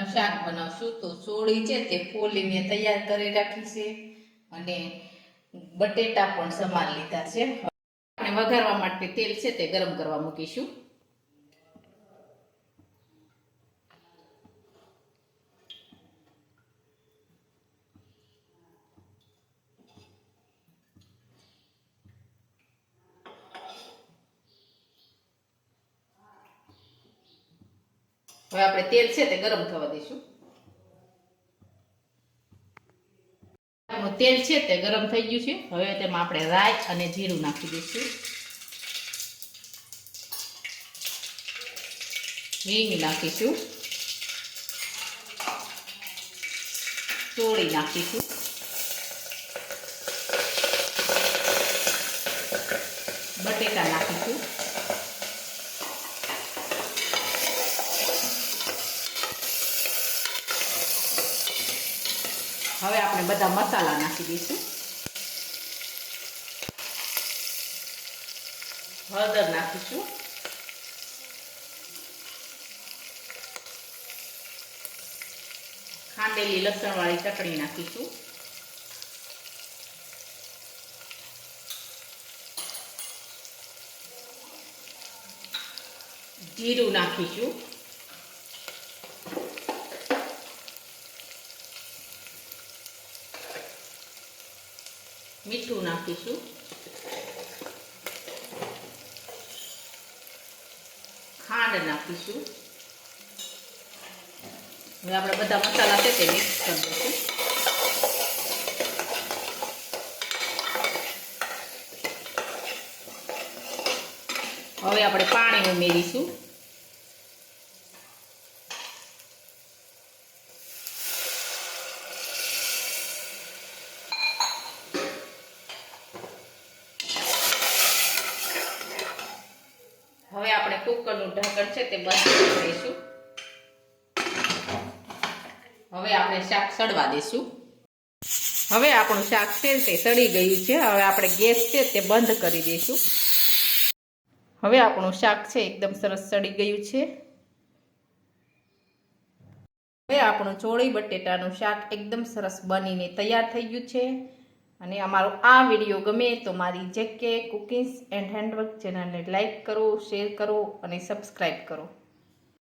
બટેટાનું શાક બનાવશું. તો ચોળી છે તે ફોલીને તૈયાર કરી રાખી છે અને બટેટા પણ સમાર લીધા છે. આપણે વઘારવા માટે તેલ છે તે ગરમ કરવા મૂકીશું. હવે આપણે તેલ છે તે ગરમ થવા દઈશું. તેલ છે તે ગરમ થઈ ગયું છે. હવે તેમાં આપણે રાઈ અને જીરું નાખી દઈશું. હિંગ નાખીશું. ચોળી નાખીશું. બટેટા નાખીશું. હવે આપણે બધા મસાલા નાખી દઈશું. હળદર નાખીશું. ખાંડેલી લસણવાળી ચટણી નાખીશું. જીરું નાખીશું. મીઠું નાખીશું. ખાંડ નાખીશું. હવે આપણે બધા મસાલા છે તે મિક્સ કરી દઈશું. હવે આપણે પાણી ઉમેરીશું. હવે આપણે કુકરનું ઢાંકણ છે તે બંધ કરી દઈશું. હવે આપણે શાક સડવા દઈશું. હવે આપણું શાક છે તે સડી ગયું છે. હવે આપણે ગેસ છે તે બંધ કરી દઈશું. હવે આપણું શાક છે એકદમ સરસ સડી ગયું છે. હવે આપણું ચોળી બટેટાનું શાક એકદમ સરસ બનીને તૈયાર થઈ ગયું છે. અને અમારો આ વિડીયો ગમે તો મારી જેકે કુકિંગ્સ એન્ડ હેન્ડવર્ક ચેનલને લાઈક કરો, શેર કરો અને સબસ્ક્રાઈબ કરો.